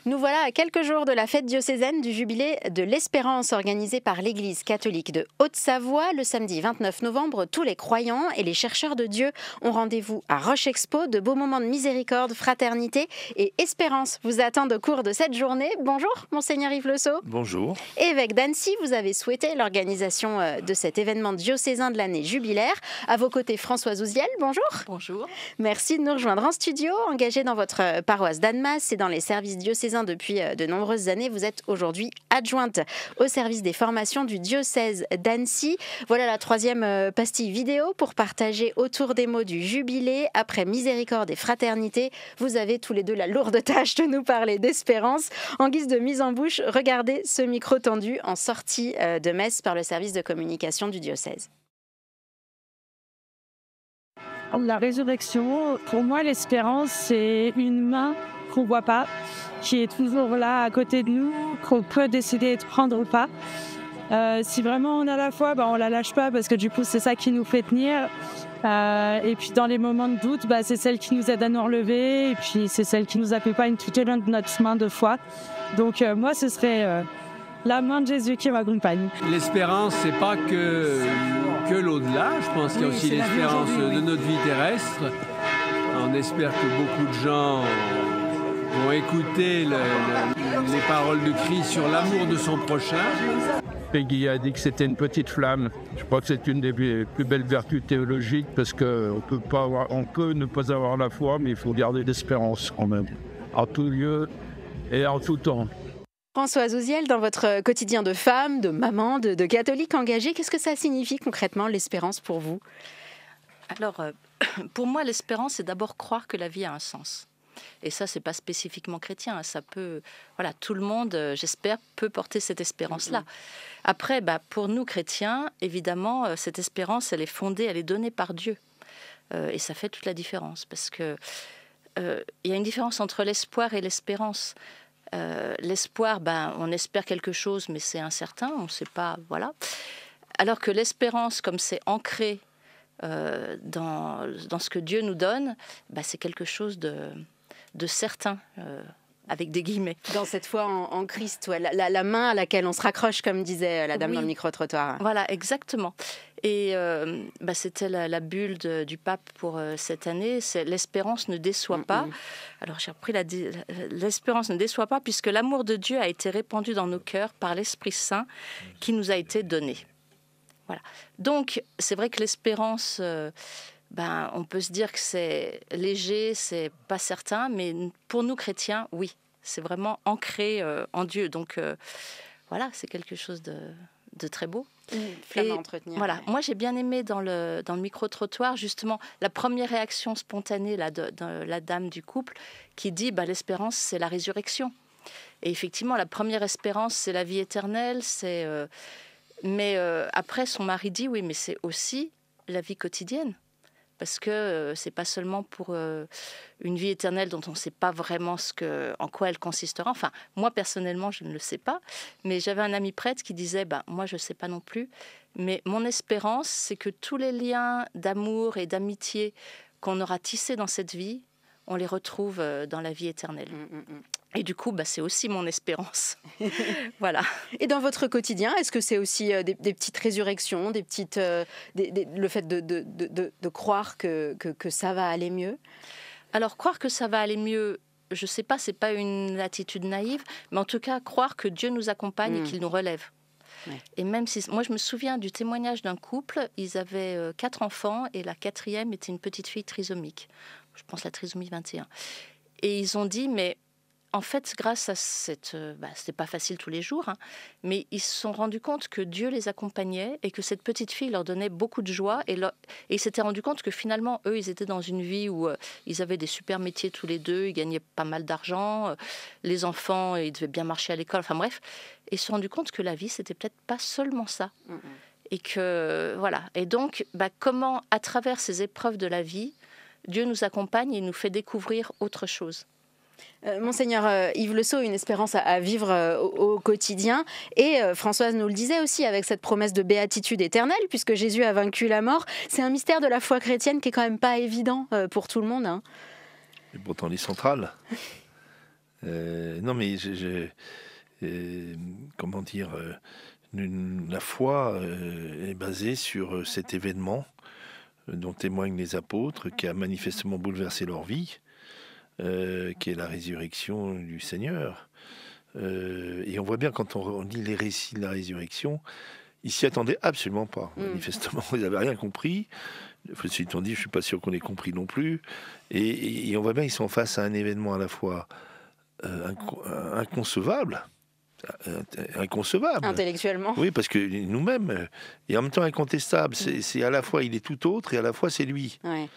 Nous voilà à quelques jours de la fête diocésaine du jubilé de l'Espérance organisée par l'Église catholique de Haute-Savoie. Le samedi 29 novembre, tous les croyants et les chercheurs de Dieu ont rendez-vous à Roche Expo. De beaux moments de miséricorde, fraternité et espérance vous attendent au cours de cette journée. Bonjour, Monseigneur Yves Le Sceau. Bonjour. Évêque d'Annecy, vous avez souhaité l'organisation de cet événement diocésain de l'année jubilaire. À vos côtés, Françoise Ouziel, bonjour. Bonjour. Merci de nous rejoindre en studio. Engagée dans votre paroisse d'Annemasse et dans les services diocésains depuis de nombreuses années, vous êtes aujourd'hui adjointe au service des formations du diocèse d'Annecy. Voilà la troisième pastille vidéo pour partager autour des mots du jubilé. Après miséricorde et fraternité, vous avez tous les deux la lourde tâche de nous parler d'espérance. En guise de mise en bouche, regardez ce micro tendu en sortie de messe par le service de communication du diocèse. La résurrection, pour moi, l'espérance, c'est une main qu'on ne voit pas, qui est toujours là à côté de nous, qu'on peut décider de prendre ou pas. Si vraiment on a la foi, on ne la lâche pas parce que du coup, c'est ça qui nous fait tenir. Et puis dans les moments de doute, c'est celle qui nous aide à nous relever et puis c'est celle qui nous accompagne tout au long de notre chemin de foi. Donc moi, ce serait la main de Jésus qui m'accompagne. L'espérance, c'est pas que l'au-delà. Je pense qu'il y a aussi l'espérance de notre vie terrestre. On espère que beaucoup de gens vont écouter les paroles de Christ sur l'amour de son prochain. Peggy a dit que c'était une petite flamme. Je crois que c'est une des plus belles vertus théologiques parce qu'on peut ne pas avoir la foi, mais il faut garder l'espérance quand même, en tout lieu et en tout temps. Françoise Ouziel, dans votre quotidien de femme, de maman, de catholique engagée, qu'est-ce que ça signifie concrètement l'espérance pour vous ? Alors, pour moi, l'espérance, c'est d'abord croire que la vie a un sens. Et ça, c'est pas spécifiquement chrétien. Ça peut, tout le monde, j'espère, peut porter cette espérance-là. Après, pour nous chrétiens, évidemment, cette espérance, elle est fondée, elle est donnée par Dieu. Et ça fait toute la différence. Parce que il y a une différence entre l'espoir et l'espérance. L'espoir, on espère quelque chose, mais c'est incertain, on ne sait pas, voilà. Alors que l'espérance, comme c'est ancré dans ce que Dieu nous donne, c'est quelque chose de certain, avec des guillemets. Dans cette foi en Christ, la main à laquelle on se raccroche, comme disait la dame dans le micro-trottoir. Voilà, exactement. Et c'était la bulle du pape pour cette année, c'est l'espérance ne déçoit pas. Alors j'ai repris l'espérance ne déçoit pas puisque l'amour de Dieu a été répandu dans nos cœurs par l'Esprit Saint qui nous a été donné. Voilà. Donc c'est vrai que l'espérance, on peut se dire que c'est léger, c'est pas certain, mais pour nous chrétiens, oui, c'est vraiment ancré en Dieu. Donc c'est quelque chose de très beau. Flamme à entretenir. Voilà. Moi, j'ai bien aimé dans le micro-trottoir, justement, la première réaction spontanée de la dame du couple qui dit l'espérance, c'est la résurrection. Et effectivement, la première espérance, c'est la vie éternelle. Mais après, son mari dit oui, mais c'est aussi la vie quotidienne. Parce que c'est pas seulement pour une vie éternelle dont on ne sait pas vraiment en quoi elle consistera. Enfin, moi personnellement, je ne le sais pas. Mais j'avais un ami prêtre qui disait, moi je ne sais pas non plus. Mais mon espérance, c'est que tous les liens d'amour et d'amitié qu'on aura tissés dans cette vie, on les retrouve dans la vie éternelle. Et du coup, c'est aussi mon espérance. Voilà. Et dans votre quotidien, est-ce que c'est aussi des petites résurrections, le fait de croire que ça va aller mieux ? Alors, croire que ça va aller mieux, je ne sais pas, ce n'est pas une attitude naïve, mais en tout cas, croire que Dieu nous accompagne et qu'il nous relève. Ouais. Et même si... Moi, je me souviens du témoignage d'un couple, ils avaient 4 enfants et la 4e était une petite fille trisomique. Je pense la trisomie 21. Et ils ont dit, mais... En fait, grâce à c'était pas facile tous les jours, mais ils se sont rendus compte que Dieu les accompagnait et que cette petite fille leur donnait beaucoup de joie. Et ils s'étaient rendus compte que finalement, eux, ils étaient dans une vie où ils avaient des super métiers tous les deux, ils gagnaient pas mal d'argent, les enfants, ils devaient bien marcher à l'école, enfin bref. Et ils se sont rendus compte que la vie, c'était peut-être pas seulement ça. Et que, voilà. Et donc, comment, à travers ces épreuves de la vie, Dieu nous accompagne et nous fait découvrir autre chose. Monseigneur Yves Le Sceau, une espérance à vivre au quotidien. Et Françoise nous le disait aussi avec cette promesse de béatitude éternelle, puisque Jésus a vaincu la mort. C'est un mystère de la foi chrétienne qui est quand même pas évident pour tout le monde. Et pourtant, il est central. Non, mais comment dire, la foi est basée sur cet événement dont témoignent les apôtres, qui a manifestement bouleversé leur vie, qui est la résurrection du Seigneur. Et on voit bien quand on lit les récits de la résurrection, ils s'y attendaient absolument pas. Manifestement, ils n'avaient rien compris. Ensuite, on dit, je suis pas sûr qu'on ait compris non plus. Et on voit bien, ils sont face à un événement à la fois inconcevable, intellectuellement. Oui, parce que nous-mêmes, et en même temps incontestable. C'est à la fois, il est tout autre, et à la fois, c'est lui. Ouais.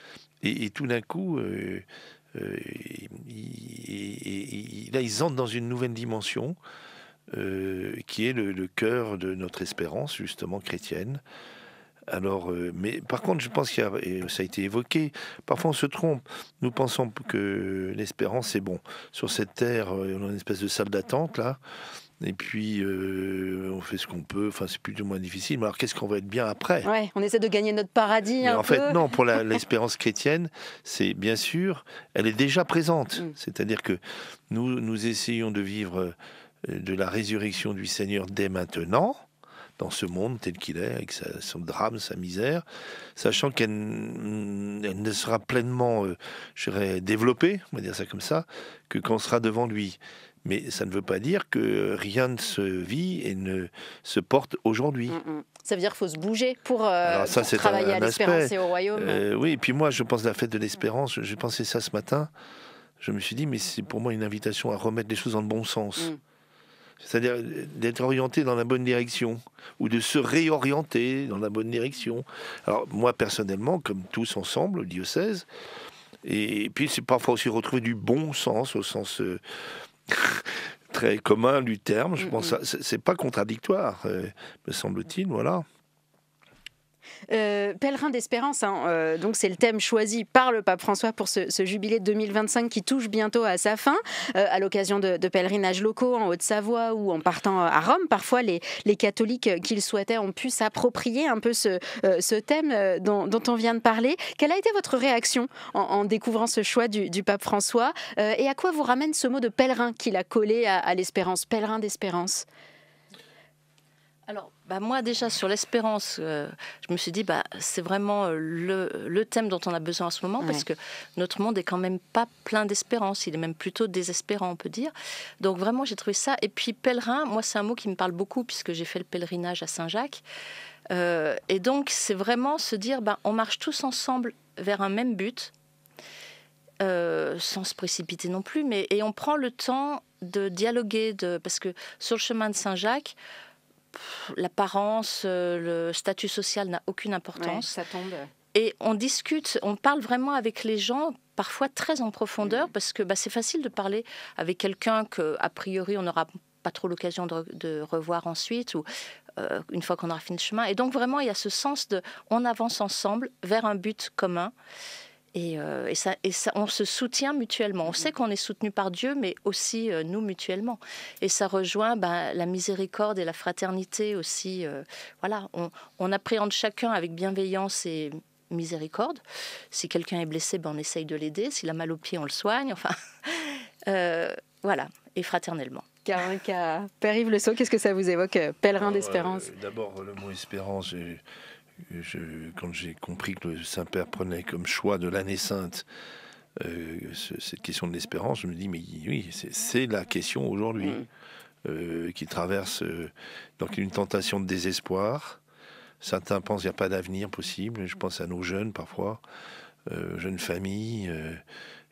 Et tout d'un coup, là, ils entrent dans une nouvelle dimension, qui est le cœur de notre espérance, justement, chrétienne. Alors, mais par contre, je pense ça a été évoqué, parfois on se trompe. Nous pensons que l'espérance, c'est bon. Sur cette terre, on a une espèce de salle d'attente, là, et puis on fait ce qu'on peut, enfin, c'est plus ou moins difficile. Mais alors, qu'est-ce qu'on va être bien après ? Ouais, on essaie de gagner notre paradis Mais un en peu. fait, non, pour l'espérance chrétienne, c'est bien sûr, elle est déjà présente. C'est-à-dire que nous essayons de vivre de la résurrection du Seigneur dès maintenant, dans ce monde tel qu'il est, avec son drame, sa misère, sachant qu'elle ne sera pleinement, je dirais, développée, on va dire ça comme ça, que quand on sera devant lui. Mais ça ne veut pas dire que rien ne se vit et ne se porte aujourd'hui. Ça veut dire qu'il faut se bouger pour ça, pour travailler à l'espérance et au royaume. Oui, et puis moi, je pense à la fête de l'espérance, j'ai pensé ça ce matin, je me suis dit, mais c'est pour moi une invitation à remettre les choses dans le bon sens. C'est-à-dire d'être orienté dans la bonne direction, ou de se réorienter dans la bonne direction. Alors moi personnellement, comme tous ensemble, le diocèse, et puis c'est parfois aussi retrouver du bon sens, au sens très commun du terme, je pense, c'est pas contradictoire, me semble-t-il, voilà. Pèlerin d'espérance, hein, donc c'est le thème choisi par le pape François pour ce jubilé de 2025 qui touche bientôt à sa fin, à l'occasion de pèlerinages locaux en Haute-Savoie ou en partant à Rome. Parfois, les catholiques qui le souhaitaient ont pu s'approprier un peu ce thème dont on vient de parler. Quelle a été votre réaction en découvrant ce choix du pape François, et à quoi vous ramène ce mot de pèlerin qu'il a collé à l'espérance, pèlerin d'espérance ? Alors, moi déjà sur l'espérance, je me suis dit c'est vraiment le thème dont on a besoin en ce moment, parce que notre monde est quand même pas plein d'espérance, il est même plutôt désespérant, on peut dire. Donc vraiment j'ai trouvé ça. Et puis pèlerin, moi c'est un mot qui me parle beaucoup puisque j'ai fait le pèlerinage à Saint-Jacques. Et donc c'est vraiment se dire on marche tous ensemble vers un même but, sans se précipiter non plus, et on prend le temps de dialoguer, parce que sur le chemin de Saint-Jacques, l'apparence, le statut social n'a aucune importance. Ça tombe. Et on discute, on parle vraiment avec les gens, parfois très en profondeur, parce que c'est facile de parler avec quelqu'un qu'a priori on n'aura pas trop l'occasion de revoir ensuite, ou une fois qu'on aura fini le chemin. Et donc vraiment il y a ce sens de on avance ensemble vers un but commun. Et ça, on se soutient mutuellement. On sait qu'on est soutenu par Dieu, mais aussi nous mutuellement. Et ça rejoint la miséricorde et la fraternité aussi. Voilà, on appréhende chacun avec bienveillance et miséricorde. Si quelqu'un est blessé, on essaye de l'aider. S'il a mal au pied, on le soigne. Enfin, voilà, et fraternellement. Père Yves Le Sceau, qu'est-ce que ça vous évoque, pèlerin d'espérance ? D'abord, le mot espérance... quand j'ai compris que le Saint-Père prenait comme choix de l'année sainte cette question de l'espérance, je me dis, mais oui, c'est la question aujourd'hui qui traverse donc une tentation de désespoir. Certains pensent qu'il n'y a pas d'avenir possible. Je pense à nos jeunes parfois, jeunes familles,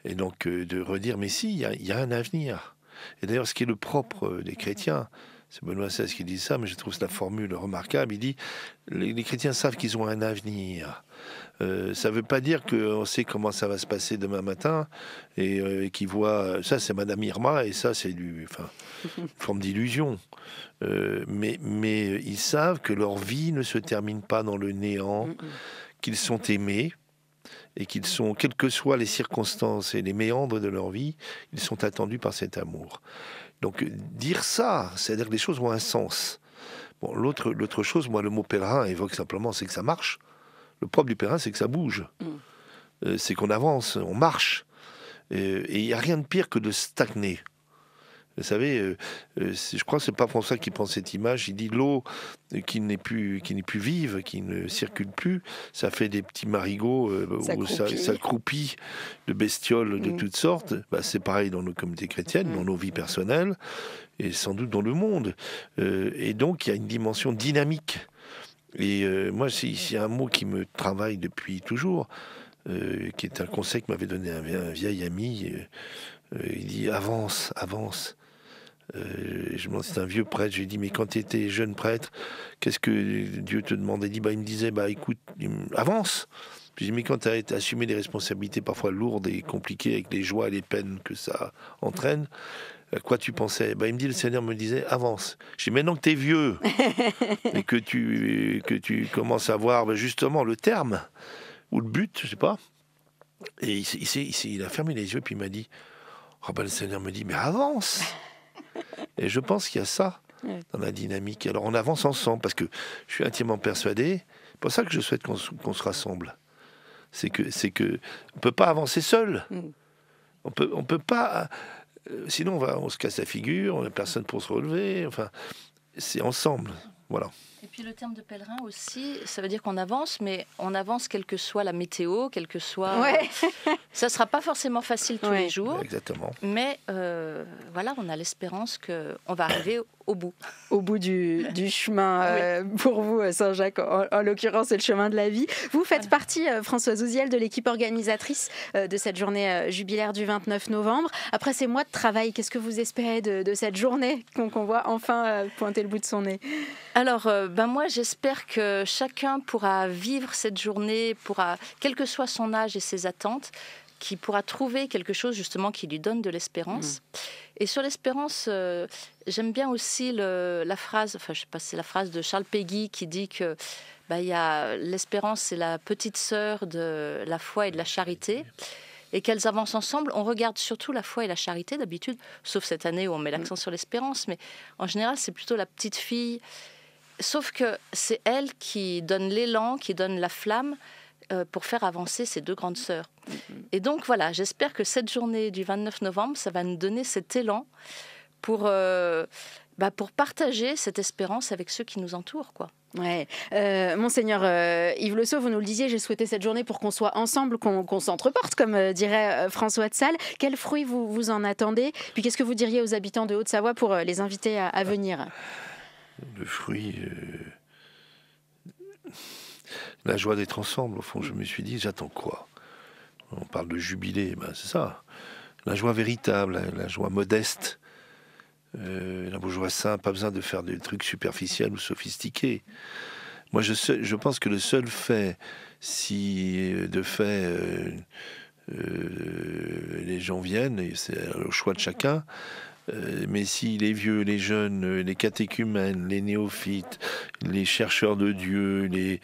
et donc de redire, mais si, il y a un avenir. Et d'ailleurs, ce qui est le propre des chrétiens, c'est Benoît XVI qui dit ça, mais je trouve la formule remarquable. Il dit les chrétiens savent qu'ils ont un avenir. Ça ne veut pas dire qu'on sait comment ça va se passer demain matin et qu'ils voient ça, c'est Madame Irma, et ça, c'est une forme d'illusion. Mais ils savent que leur vie ne se termine pas dans le néant, qu'ils sont aimés et qu'ils sont, quelles que soient les circonstances et les méandres de leur vie, ils sont attendus par cet amour. Donc dire ça, c'est-à-dire que les choses ont un sens. Bon, l'autre chose, moi, le mot pèlerin évoque simplement, c'est que ça marche. Le propre du pèlerin, c'est que ça bouge. C'est qu'on avance, on marche. Et il n'y a rien de pire que de stagner. Vous savez, je crois que c'est pas François qui prend cette image. Il dit l'eau qui n'est plus vive, qui ne circule plus, ça fait des petits marigots où ça croupit de bestioles de toutes sortes. C'est pareil dans nos communautés chrétiennes, dans nos vies personnelles et sans doute dans le monde. Et donc il y a une dimension dynamique. Et moi, s'il y a un mot qui me travaille depuis toujours, qui est un conseil que m'avait donné un vieil ami, il dit avance, avance. C'est un vieux prêtre. J'ai dit mais quand tu étais jeune prêtre, qu'est-ce que Dieu te demandait? Il me disait écoute, avance. J'ai dit mais quand tu as assumé des responsabilités parfois lourdes et compliquées avec les joies et les peines que ça entraîne, à quoi tu pensais? Il me dit, le Seigneur me disait avance. J'ai dit maintenant que tu es vieux et que tu commences à voir justement le terme ou le but, je sais pas. Et il a fermé les yeux puis il m'a dit le Seigneur me dit mais avance. Et je pense qu'il y a ça dans la dynamique. Alors on avance ensemble parce que je suis intimement persuadé. C'est pour ça que je souhaite qu'on se rassemble. C'est que on peut pas avancer seul. On peut pas. Sinon on se casse la figure. On n'a personne pour se relever. Enfin, c'est ensemble. Voilà. Et puis le terme de pèlerin aussi, ça veut dire qu'on avance, mais on avance quelle que soit la météo, quelle que soit... Ouais. Ça ne sera pas forcément facile tous les jours. Exactement. Mais voilà, on a l'espérance qu'on va arriver au bout. Au bout du chemin, pour vous, Saint-Jacques, en l'occurrence, c'est le chemin de la vie. Vous faites partie, Françoise Ouziel, de l'équipe organisatrice de cette journée jubilaire du 29 novembre. Après ces mois de travail, qu'est-ce que vous espérez de cette journée qu'on voit enfin pointer le bout de son nez? Alors, moi, j'espère que chacun pourra vivre cette journée, quel que soit son âge et ses attentes, qui pourra trouver quelque chose justement qui lui donne de l'espérance. Et sur l'espérance, j'aime bien aussi la phrase, je sais pas, c'est la phrase de Charles Péguy qui dit que l'espérance, c'est la petite sœur de la foi et de la charité. Et qu'elles avancent ensemble. On regarde surtout la foi et la charité d'habitude, sauf cette année où on met l'accent sur l'espérance, mais en général, c'est plutôt la petite fille. Sauf que c'est elle qui donne l'élan, qui donne la flamme pour faire avancer ces deux grandes sœurs. Et donc voilà, j'espère que cette journée du 29 novembre, ça va nous donner cet élan pour partager cette espérance avec ceux qui nous entourent, quoi. Ouais. Monseigneur Yves Le Sceau, vous nous le disiez, j'ai souhaité cette journée pour qu'on soit ensemble, qu'on s'entreporte, comme dirait François de Sales. Quels fruits vous en attendez? Puis qu'est-ce que vous diriez aux habitants de Haute-Savoie pour les inviter à venir? Le fruit... La joie d'être ensemble, au fond, je me suis dit, j'attends quoi? On parle de jubilé, c'est ça. La joie véritable, la joie modeste, la joie simple, pas besoin de faire des trucs superficiels ou sophistiqués. Moi, je pense que le seul fait, si de fait les gens viennent, et c'est le choix de chacun, mais si les vieux, les jeunes, les catéchumènes, les néophytes, les chercheurs de Dieu, les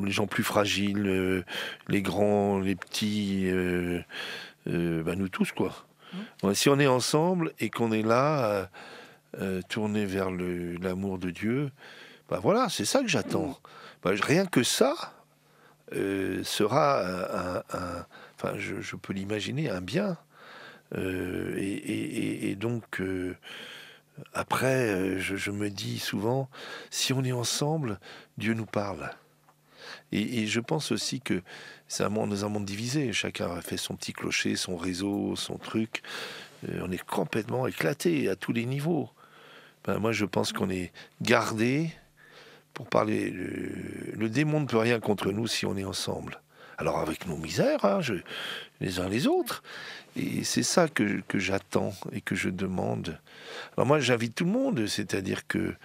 gens plus fragiles, les grands, les petits, nous tous, quoi. Si on est ensemble et qu'on est là, tourné vers l'amour de Dieu, voilà, c'est ça que j'attends. Rien que ça sera je peux l'imaginer, un bien. Et donc, après, je me dis souvent, si on est ensemble, Dieu nous parle. Et je pense aussi que c'est un monde divisé. Chacun a fait son petit clocher, son réseau, son truc. On est complètement éclaté à tous les niveaux. Moi, je pense qu'on est gardé pour parler. Le démon ne peut rien contre nous si on est ensemble. Alors avec nos misères, les uns les autres. Et c'est ça que j'attends et que je demande. Alors moi, j'invite tout le monde, c'est-à-dire que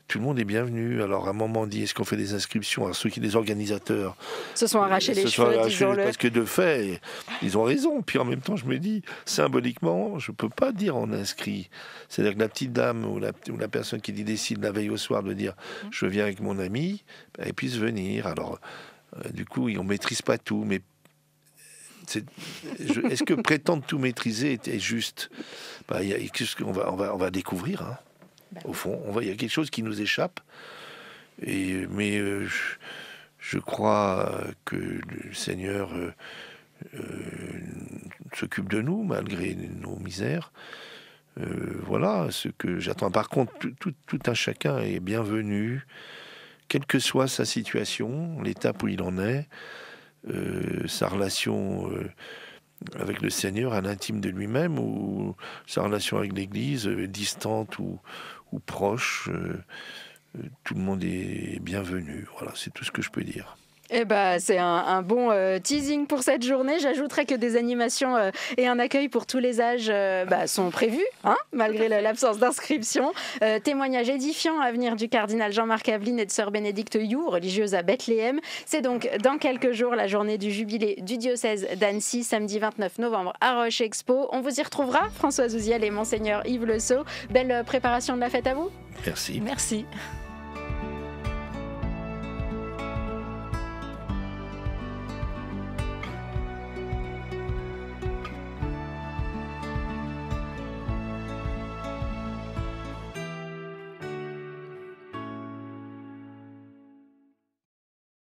tout le monde est bienvenu. Alors à un moment, on dit, est-ce qu'on fait des inscriptions? Alors ceux qui, les organisateurs, se sont arrachés les cheveux, disons-le. Parce que de fait, ils ont raison. Puis en même temps, je me dis, symboliquement, je peux pas dire on inscrit. C'est-à-dire que la petite dame ou la personne qui décide la veille au soir de dire, je viens avec mon ami, elle puisse venir. Alors du coup, on maîtrise pas tout, mais est-ce que prétendre tout maîtriser est juste? On va découvrir. Au fond, il y a quelque chose qui nous échappe. Mais je crois que le Seigneur s'occupe de nous malgré nos misères. Voilà ce que j'attends. Par contre, tout un chacun est bienvenu, quelle que soit sa situation, l'étape où il en est, sa relation avec le Seigneur à l'intime de lui-même, ou sa relation avec l'Église, distante ou proche. Tout le monde est bienvenu. Voilà, c'est tout ce que je peux dire. Eh ben, c'est un bon teasing pour cette journée. J'ajouterais que des animations et un accueil pour tous les âges sont prévus, malgré l'absence d'inscription. Témoignage édifiant à venir du cardinal Jean-Marc Aveline et de sœur Bénédicte You, religieuse à Bethléem. C'est donc dans quelques jours la journée du jubilé du diocèse d'Annecy, samedi 29 novembre à Roche Expo. On vous y retrouvera, Françoise Ouziel et Monseigneur Yves Le Sceau. Belle préparation de la fête à vous. Merci. Merci.